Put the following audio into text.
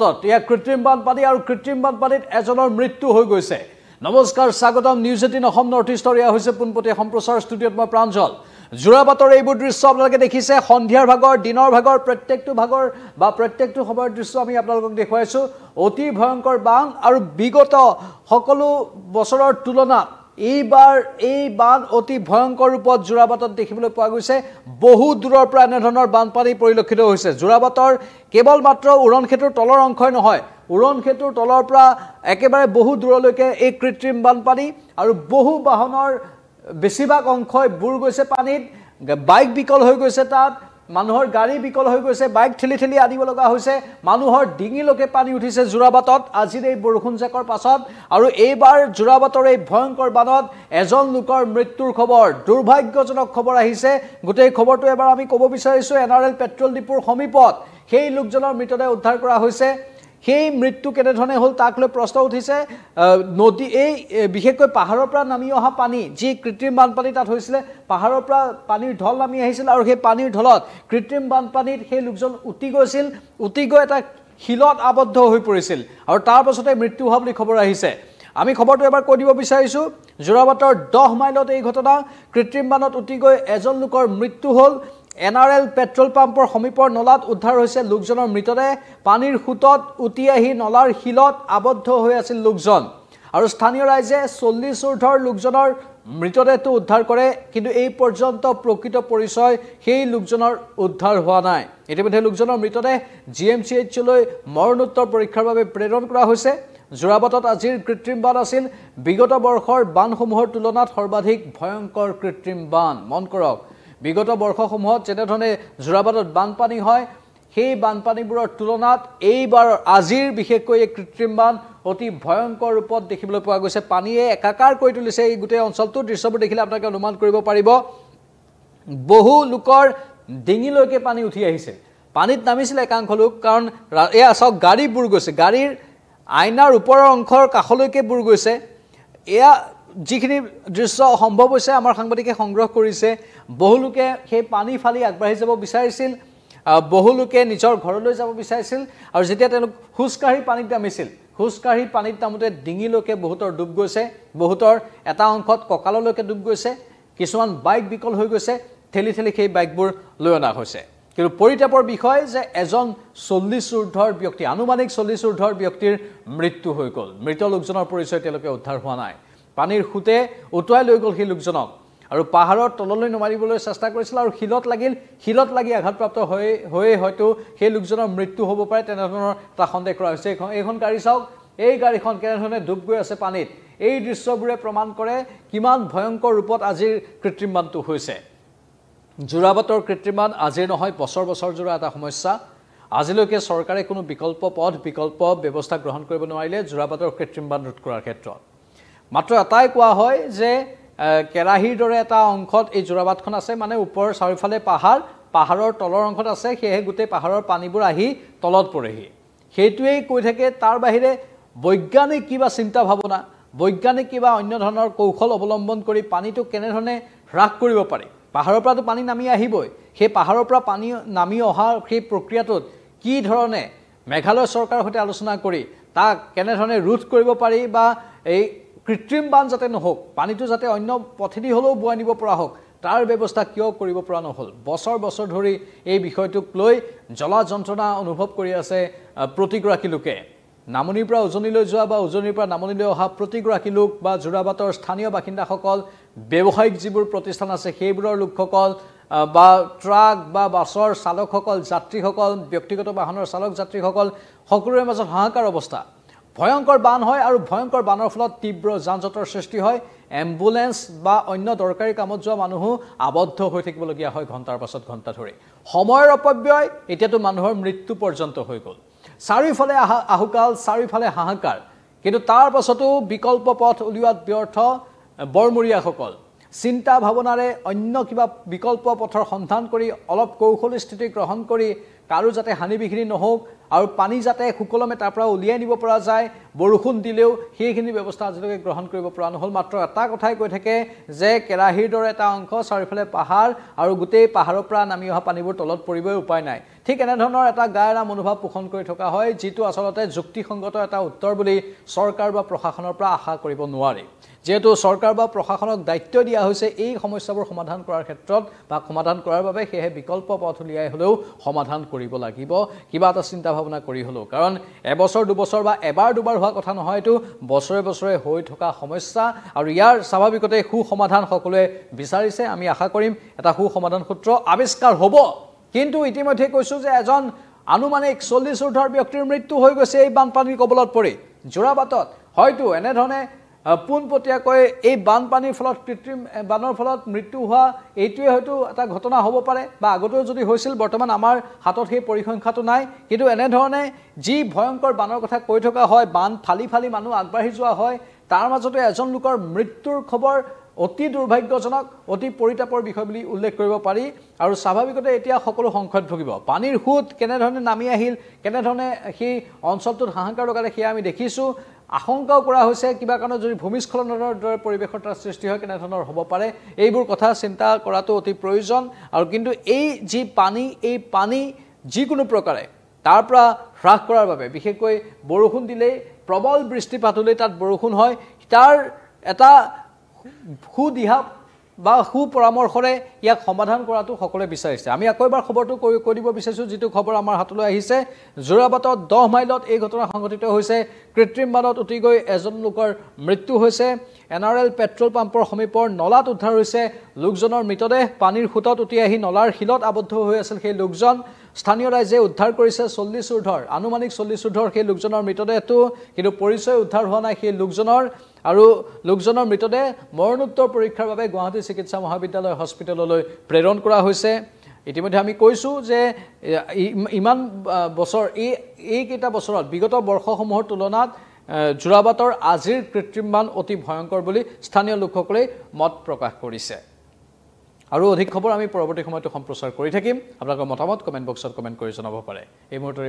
ইয়া কৃত্ৰিম বানপানী আৰু কৃত্ৰিম বানপানীত এজনৰ মৃত্যু হৈ গৈছে। নমস্কাৰ, স্বাগতম নিউজ 18 অসম নৰ্থ ইষ্টৰ এয়া হৈছে পোনপটীয়া সম্প্ৰচাৰ ষ্টুডিঅ'ত মই প্ৰাঞ্জল। যোৰাবাটৰ এইবোৰ দৃশ্য আপোনালোকে দেখিছে, সন্ধিয়াৰ ভাগৰ দিনৰ ভাগৰ প্ৰত্যেকটো ভাগৰ বা প্ৰত্যেকটো সময়ৰ দৃশ্য আমি আপোনালোকক দেখুৱাইছোঁ। অতি ভয়ংকৰ বান আৰু বিগত সকলো বছৰৰ তুলনাত এইবাৰ এই বান অতি ভয়ংকৰ ৰূপত যোৰাবাটত দেখিবলৈ পোৱা গৈছে। বহু দূৰৰ পৰা এনেধৰণৰ বানপানী পৰিলক্ষিত হৈছে। যোৰাবাটৰ কেৱল মাত্ৰ উৰণ সেতুৰ তলৰ অংশই নহয়, উৰণ সেতুৰ তলৰ পৰা একেবাৰে বহু দূৰলৈকে এই কৃত্ৰিম বানপানী আৰু বহু বাহনৰ বেছিভাগ অংশই বুৰ গৈছে পানীত। বাইক বিকল হৈ গৈছে, তাত মানুহৰ গাড়ী বিকল হৈ গৈছে, বাইক ঠেলি ঠেলি আনিব লগা হৈছে। মানুহৰ ডিঙিলৈকে পানী উঠিছে যোৰাবাটত আজিৰ এই বৰষুণ জাকৰ পাছত। আৰু এইবাৰ যোৰাবাটৰ এই ভয়ংকৰ বানত এজন লোকৰ মৃত্যুৰ খবৰ, দুৰ্ভাগ্যজনক খবৰ আহিছে। গোটেই খবৰটো এবাৰ আমি ক'ব বিচাৰিছোঁ। NRL পেট্ৰল ডিপুৰ সমীপত সেই লোকজনৰ মৃতদেহ উদ্ধাৰ কৰা হৈছে। সেই মৃত্যু কেনেধৰণে হ'ল তাক লৈ প্ৰশ্ন উঠিছে। নদী এই বিশেষকৈ পাহাৰৰ পৰা নামি অহা পানী, যি কৃত্ৰিম বানপানী তাত হৈছিলে, পাহাৰৰ পৰা পানীৰ ঢল নামি আহিছিল আৰু সেই পানীৰ ঢলত কৃত্ৰিম বানপানীত সেই লোকজন উটি গৈছিল, উটি গৈ এটা শিলত আবদ্ধ হৈ পৰিছিল আৰু তাৰ পাছতে মৃত্যু হোৱা বুলি খবৰ আহিছে। আমি খবৰটো এবাৰ কৈ দিব বিচাৰিছোঁ। যোৰাবাটৰ 10 মাইলত এই ঘটনা। কৃত্ৰিম বানত উটি গৈ এজন লোকৰ মৃত্যু হ'ল। NRL পেট্ৰল পাম্পৰ সমীপৰ নলাত উদ্ধাৰ হৈছে লোকজনৰ মৃতদেহ। পানীৰ সোঁতত উটি আহি নলাৰ শিলত আবদ্ধ হৈ আছিল লোকজন আৰু স্থানীয় ৰাইজে 40 ঊৰ্ধৰ লোকজনৰ মৃতদেহটো উদ্ধাৰ কৰে, কিন্তু এই পৰ্যন্ত প্ৰকৃত পৰিচয় সেই লোকজনৰ উদ্ধাৰ হোৱা নাই। ইতিমধ্যে লোকজনৰ মৃতদেহ GMCHলৈ মৰণোত্তৰ পৰীক্ষাৰ বাবে প্ৰেৰণ কৰা হৈছে। যোৰাবাটত আজিৰ কৃত্ৰিম বান আছিল বিগত বৰ্ষৰ বানসমূহৰ তুলনাত সৰ্বাধিক ভয়ংকৰ কৃত্ৰিম বান। মন কৰক, বিগত বৰ্ষসমূহত যেনেধৰণে যোৰাবাটত বানপানী হয়, সেই বানপানীবোৰৰ তুলনাত এইবাৰ আজিৰ বিশেষকৈ এই কৃত্ৰিম বান অতি ভয়ংকৰ ৰূপত দেখিবলৈ পোৱা গৈছে। পানীয়ে একাকাৰ কৰি তুলিছে এই গোটেই অঞ্চলটো। দৃশ্যবোৰ দেখিলে আপোনালোকে অনুমান কৰিব পাৰিব। বহু লোকৰ ডিঙিলৈকে পানী উঠি আহিছে। পানীত নামিছিলে একাংশ লোক, কাৰণ এয়া চাওক গাড়ী বুৰ গৈছে, গাড়ীৰ আইনাৰ ওপৰৰ অংশৰ কাষলৈকে বুৰ গৈছে। এয়া যিখিনি দৃশ্য সম্ভৱ হৈছে আমাৰ সাংবাদিকে সংগ্ৰহ কৰিছে। বহু লোকে সেই পানী ফালি আগবাঢ়ি যাব বিচাৰিছিল, বহু লোকে নিজৰ ঘৰলৈ যাব বিচাৰিছিল আৰু যেতিয়া তেওঁলোক খোজকাঢ়ি পানীত নামিছিল, খোজকাঢ়ি পানীত নামোতে ডিঙিলৈকে বহুতৰ ডুব গৈছে, বহুতৰ এটা অংশত কঁকাললৈকে ডুব গৈছে, কিছুমান বাইক বিকল হৈ গৈছে, ঠেলি ঠেলি সেই বাইকবোৰ লৈ অনা হৈছে। কিন্তু পৰিতাপৰ বিষয় যে এজন 40 ঊৰ্ধৰ ব্যক্তি, আনুমানিক 40 ঊৰ্ধৰ ব্যক্তিৰ মৃত্যু হৈ গ'ল। মৃত লোকজনৰ পৰিচয় তেওঁলোকে উদ্ধাৰ হোৱা নাই। পানীৰ সোঁতে উটুৱাই লৈ গ'ল সেই লোকজনক আৰু পাহাৰৰ তললৈ নমাৰিবলৈ চেষ্টা কৰিছিল আৰু শিলত লাগি আঘাতপ্ৰাপ্ত হৈ হয়তো সেই লোকজনৰ মৃত্যু হ'ব পাৰে, তেনেধৰণৰ এটা সন্দেহ কৰা হৈছে। এইখন গাড়ী চাওক, এই গাড়ীখন কেনেধৰণে ডুব গৈ আছে পানীত। এই দৃশ্যবোৰে প্ৰমাণ কৰে কিমান ভয়ংকৰ ৰূপত আজিৰ কৃত্ৰিম বানটো হৈছে। যোৰাবাটৰ কৃত্ৰিম বান আজিৰ নহয়, বছৰ বছৰ জোৰা এটা সমস্যা। আজিলৈকে চৰকাৰে কোনো বিকল্প ব্যৱস্থা গ্ৰহণ কৰিব নোৱাৰিলে যোৰাবাটৰ কৃত্ৰিম বান ৰোধ কৰাৰ ক্ষেত্ৰত। মাত্ৰ এটাই কোৱা হয় যে কেৰাহীৰ দৰে এটা অংশত এই যোৰাবাটখন আছে, মানে ওপৰৰ চাৰিওফালে পাহাৰৰ তলৰ অংশত আছে, সেয়েহে গোটেই পাহাৰৰ পানীবোৰ আহি তলত পৰেহি। সেইটোৱেই কৈ থাকে। তাৰ বাহিৰে বৈজ্ঞানিক কিবা চিন্তা ভাৱনা, বৈজ্ঞানিক কিবা অন্য ধৰণৰ কৌশল অৱলম্বন কৰি পানীটো কেনেধৰণে হ্ৰাস কৰিব পাৰি। পাহাৰৰ পৰাতো পানী নামি আহিবই, সেই পাহাৰৰ পৰা পানী নামি অহাৰ সেই প্ৰক্ৰিয়াটোত কি ধৰণে মেঘালয় চৰকাৰৰ সৈতে আলোচনা কৰি তাক কেনেধৰণে ৰোধ কৰিব পাৰি, বা এই কৃত্ৰিম বান যাতে নহওক, পানীটো যাতে অন্য পথেদি হ'লেও বোৱাই নিব পৰা হওক, তাৰ ব্যৱস্থা কিয় কৰিব পৰা নহ'ল। বছৰ বছৰ ধৰি এই বিষয়টোক লৈ জ্বলা যন্ত্ৰণা অনুভৱ কৰি আছে প্ৰতিগৰাকী লোকে। নামনিৰ পৰা উজনিলৈ যোৱা বা উজনিৰ পৰা নামনিলৈ অহা প্ৰতিগৰাকী লোক বা যোৰাবাটৰ স্থানীয় বাসিন্দাসকল, ব্যৱসায়িক যিবোৰ প্ৰতিষ্ঠান আছে সেইবোৰৰ লোকসকল, বা ট্ৰাক বা বাছৰ চালকসকল, যাত্ৰীসকল, ব্যক্তিগত বাহনৰ চালক যাত্ৰীসকল, সকলোৰে মাজত হাহাকাৰ অৱস্থা। ভয়ংকৰ বান হয় আৰু ভয়ংকৰ বানৰ ফলত তীব্ৰ যান জঁটৰ সৃষ্টি হয়। এম্বুলেন্স বা অন্য দৰকাৰী কামত যোৱা মানুহো আবদ্ধ হৈ থাকিবলগীয়া হয় ঘণ্টাৰ পাছত ঘণ্টা ধৰি। সময়ৰ অপব্যয়, এতিয়াতো মানুহৰ মৃত্যু পৰ্যন্ত হৈ গ'ল। চাৰিওফালে আহুকাল, চাৰিওফালে হাহাকাৰ, কিন্তু তাৰ পাছতো বিকল্প পথ উলিওৱাত ব্যৰ্থ বৰমূৰীয়াসকল। চিন্তা ভাৱনাৰে অন্য কিবা বিকল্প পথৰ সন্ধান কৰি অলপ কৌশলী স্থিতি গ্ৰহণ কৰি কাৰো যাতে হানি বিঘিনি নহওক আৰু পানী যাতে সুকলমে তাৰ পৰা উলিয়াই নিব পৰা যায় বৰষুণ দিলেও সেইখিনি ব্যৱস্থা আজিলৈকে গ্ৰহণ কৰিব পৰা নহল মাত্ৰ এটা কথাই কৈ থাকে যে কেৰাহীৰ দৰে এটা অংশ চাৰিওফালে পাহাৰ আৰু গোটেই পাহাৰৰ পৰা নামি অহা পানীবোৰ তলত পৰিবই উপায় নাই ঠিক এনেধৰণৰ এটা গায়ৰা মনোভাৱ পোষণ কৰি থকা হয় যিটো আচলতে যুক্তিসংগত এটা উত্তৰ বুলি চৰকাৰ বা প্ৰশাসনৰ পৰা আশা কৰিব নোৱাৰে যেহেতু চৰকাৰ বা প্ৰশাসনক দায়িত্ব দিয়া হৈছে এই সমস্যাবোৰ সমাধান কৰাৰ ক্ষেত্ৰত বা সমাধান কৰাৰ বাবে সেয়ে বিকল্প পথ উলিয়াই হলেও সমাধান কৰিব লাগিব কিবা এটা চিন্তা ভাৱনা কৰি হলেও কাৰণ এবছৰ দুবছৰ বা এবাৰ দুবাৰ হোৱা কথা নহয় এটো বছৰে বছৰে হৈ থকা সমস্যা আৰু ইয়াৰ স্বাভাৱিকতে সু সমাধান সকলোৱে বিচাৰিছে আমি আশা কৰিম এটা সু সমাধান সূত্ৰ আৱিষ্কাৰ হ'ব কিন্তু ইতিমধ্যে কৈছো যে এজন আনুমানিক 40 ঊৰ্ধৰ ব্যক্তিৰ মৃত্যু হৈ গৈছে এই বানপানীৰ কবলত পৰি যোৰাবাটত হয়তো এনেধৰণে পোনপটীয়াকৈ এই বানপানীৰ ফলত কৃত্ৰিম বানৰ ফলত মৃত্যু হোৱা এইটোৱে হয়তো এটা ঘটনা হ'ব পাৰে বা আগতেও যদি হৈছিল বৰ্তমান আমাৰ হাতত সেই পৰিসংখ্যাটো নাই কিন্তু এনেধৰণে যি ভয়ংকৰ বানৰ কথা কৈ থকা হয় বান ফালি ফালি মানুহ আগবাঢ়ি যোৱা হয় তাৰ মাজতে এজন লোকৰ মৃত্যুৰ খবৰ অতি দুৰ্ভাগ্যজনক অতি পৰিতাপৰ বিষয় বুলি উল্লেখ কৰিব পাৰি আৰু স্বাভাৱিকতে এতিয়া সকলো সংকট ভুগিব পানীৰ হুত কেনেধৰণে নামি আহিল কেনেধৰণে সেই অঞ্চলটোত হাহাকাৰ লগালে সেয়া আমি দেখিছো আশংকাও কৰা হৈছে কিবা কাৰণত যদি ভূমিস্খলনৰ দৰে পৰিৱেশৰ সৃষ্টি হয় কেনেধৰণৰ হ'ব পাৰে এইবোৰ কথা চিন্তা কৰাটো অতি প্ৰয়োজন আৰু কিন্তু এই যি পানী এই পানী যিকোনো প্ৰকাৰে তাৰ পৰা হ্ৰাস কৰাৰ বাবে বিশেষকৈ বৰষুণ দিলেই প্ৰবল বৃষ্টিপাত হ'লে তাত বৰষুণ হয় তাৰ এটা সুদিহা বা সু পৰামৰ্শৰে ইয়াক সমাধান কৰাটো সকলোৱে বিচাৰিছে আমি আকৌ এবাৰ খবৰটো কৈ দিব বিচাৰিছো যেটো খবৰ আমাৰ হাতলৈ আহিছে যোৰাবাটত 10 মাইলত এই ঘটনা সংঘটিত হৈছে কৃত্ৰিম বানত উটি গৈ এজন লোকৰ মৃত্যু হৈছে এনআৰএল পেট্ৰল পাম্পৰ সমীপৰ নলাত উদ্ধাৰ হৈছে লোকজনৰ মৃতদেহ পানীৰ খুঁটত উটি আহি নলাৰ শিলত আবদ্ধ হৈ আছিল সেই লোকজন স্থানীয় ৰাইজে উদ্ধাৰ কৰিছে 40 ঊৰ্ধৰ আনুমানিক 40 ঊৰ্ধৰ সেই লোকজনৰ মৃতদেহটো কিন্তু পৰিচয় উদ্ধাৰ হোৱা নাই সেই লোকজনৰ আৰু লোকজনৰ মৃতদেহ মৰণোত্তৰ পৰীক্ষাৰ বাবে গুৱাহাটী চিকিৎসা মহাবিদ্যালয় হস্পিটেললৈ প্ৰেৰণ কৰা হৈছে ইতিমধ্যে আমি কৈছো যে ইমান বছৰ এই কেইটা বছৰত বিগত বৰ্ষসমূহৰ তুলনাত যোৰাবাটৰ আজিৰ কৃত্ৰিম বান অতি ভয়ংকৰ বুলি স্থানীয় লোকসকলে মত প্ৰকাশ কৰিছে আৰু অধিক খবৰ আমি পৰৱৰ্তী সময়ত সম্প্ৰচাৰ কৰি থাকিম আপোনালোকৰ মতামত কমেন্ট বক্সত কমেন্ট কৰি জনাব পাৰে এই মুহূৰ্তত